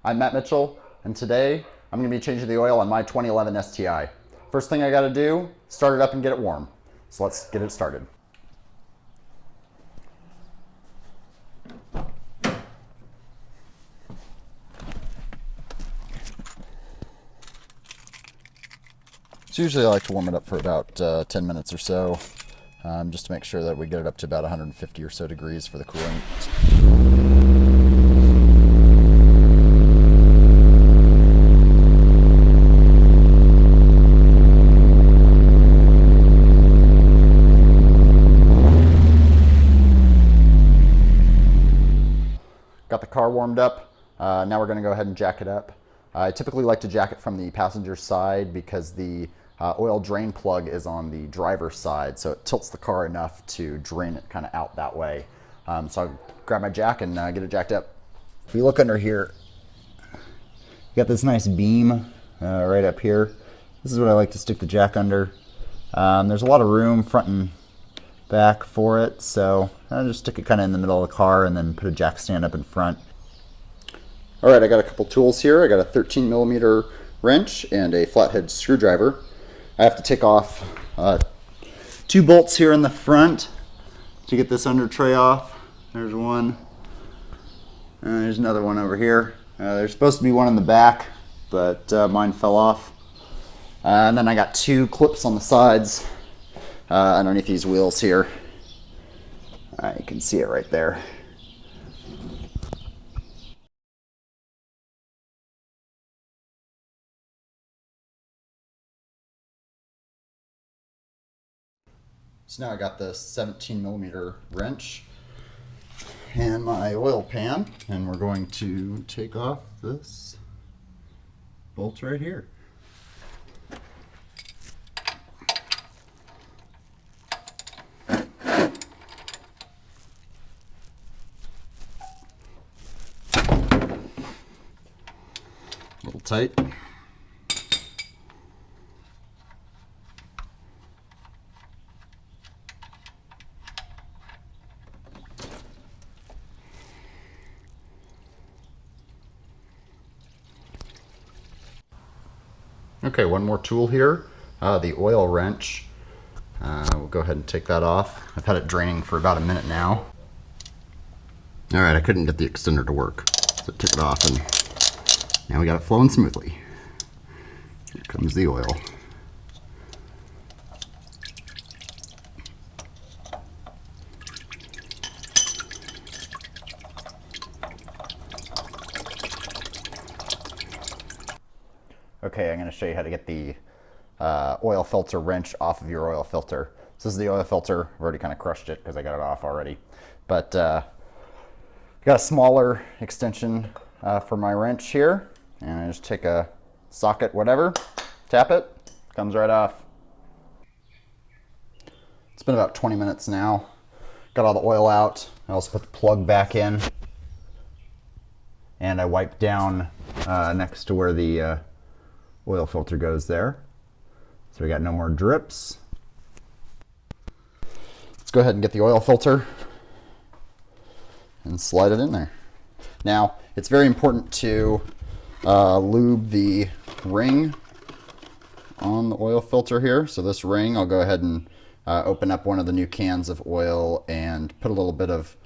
I'm Matt Mitchell, and today I'm going to be changing the oil on my 2011 STI. First thing I got to do, start it up and get it warm. So let's get it started. So usually I like to warm it up for about 10 minutes or so, just to make sure that we get it up to about 150 or so degrees for the cooling. Got the car warmed up. Now we're going to go ahead and jack it up. I typically like to jack it from the passenger side because the oil drain plug is on the driver's side, so it tilts the car enough to drain it kind of out that way. So I'll grab my jack and get it jacked up. If you look under here, you got this nice beam right up here. This is what I like to stick the jack under. There's a lot of room front and back for it, so I'll just stick it kind of in the middle of the car and then put a jack stand up in front. All right, I got a couple tools here. I got a 13mm wrench and a flathead screwdriver. I have to take off 2 bolts here in the front to get this under tray off. There's one. There's another one over here. There's supposed to be one in the back, but mine fell off. And then I got 2 clips on the sides underneath these wheels here. You can see it right there. So now I got the 17mm wrench and my oil pan, and we're going to take off this bolt right here. A little tight. Okay, one more tool here, the oil wrench. We'll go ahead and take that off. I've had it draining for about a minute now. All right, I couldn't get the extender to work, so I took it off, and now we got it flowing smoothly. Here comes the oil. Okay, I'm going to show you how to get the oil filter wrench off of your oil filter. So this is the oil filter. I've already kind of crushed it because I got it off already. But got a smaller extension for my wrench here. And I just take a socket, whatever, tap it, comes right off. It's been about 20 minutes now. Got all the oil out. I also put the plug back in. And I wiped down next to where the oil filter goes there. So we got no more drips. Let's go ahead and get the oil filter and slide it in there. Now, it's very important to lube the ring on the oil filter here. So this ring, I'll go ahead and open up one of the new cans of oil and put a little bit of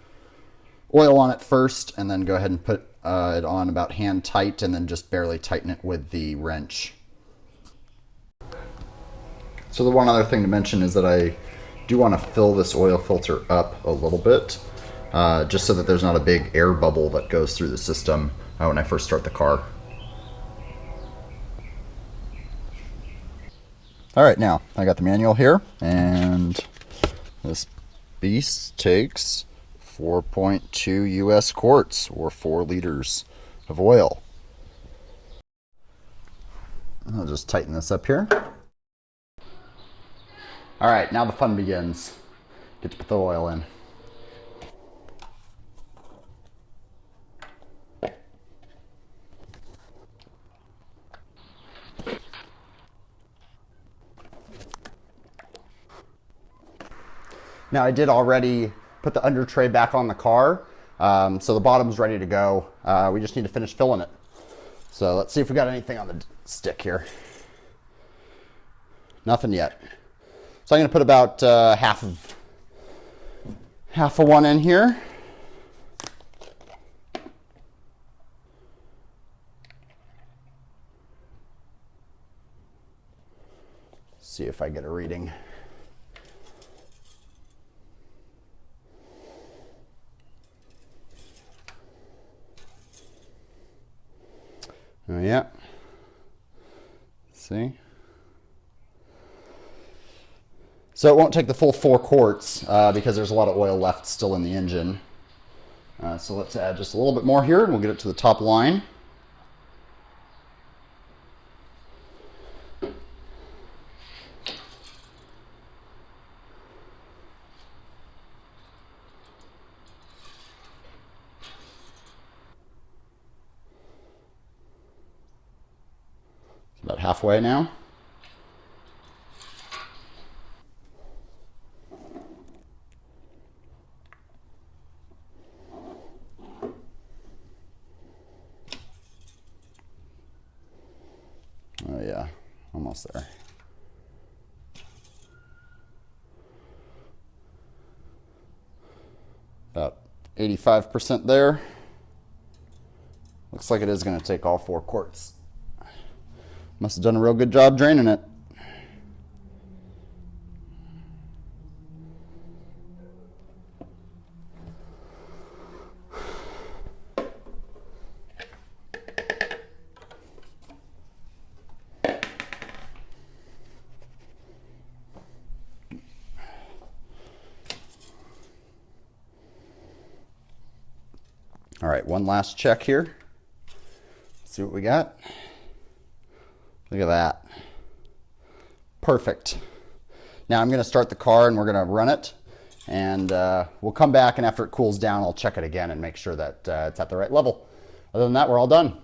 oil on it first, and then go ahead and put it on about hand tight, and then just barely tighten it with the wrench. So the one other thing to mention is that I do want to fill this oil filter up a little bit, just so that there's not a big air bubble that goes through the system when I first start the car. All right, now I got the manual here, and this beast takes 4.2 US quarts, or 4 liters of oil. I'll just tighten this up here. All right, now the fun begins. Get to put the oil in. Now I did already put the under tray back on the car, so the bottom's ready to go. We just need to finish filling it. So let's see if we got anything on the stick here. Nothing yet. So I'm going to put about half of one in here. See if I get a reading. Oh yeah. See? So it won't take the full 4 quarts because there's a lot of oil left still in the engine. So let's add just a little bit more here and we'll get it to the top line. About halfway now. Oh yeah, almost there. About 85% there. Looks like it is going to take all 4 quarts. Must have done a real good job draining it. All right, one last check here. Let's see what we got. Look at that. Perfect. Now I'm going to start the car and we're going to run it. And we'll come back, and after it cools down, I'll check it again and make sure that it's at the right level. Other than that, we're all done.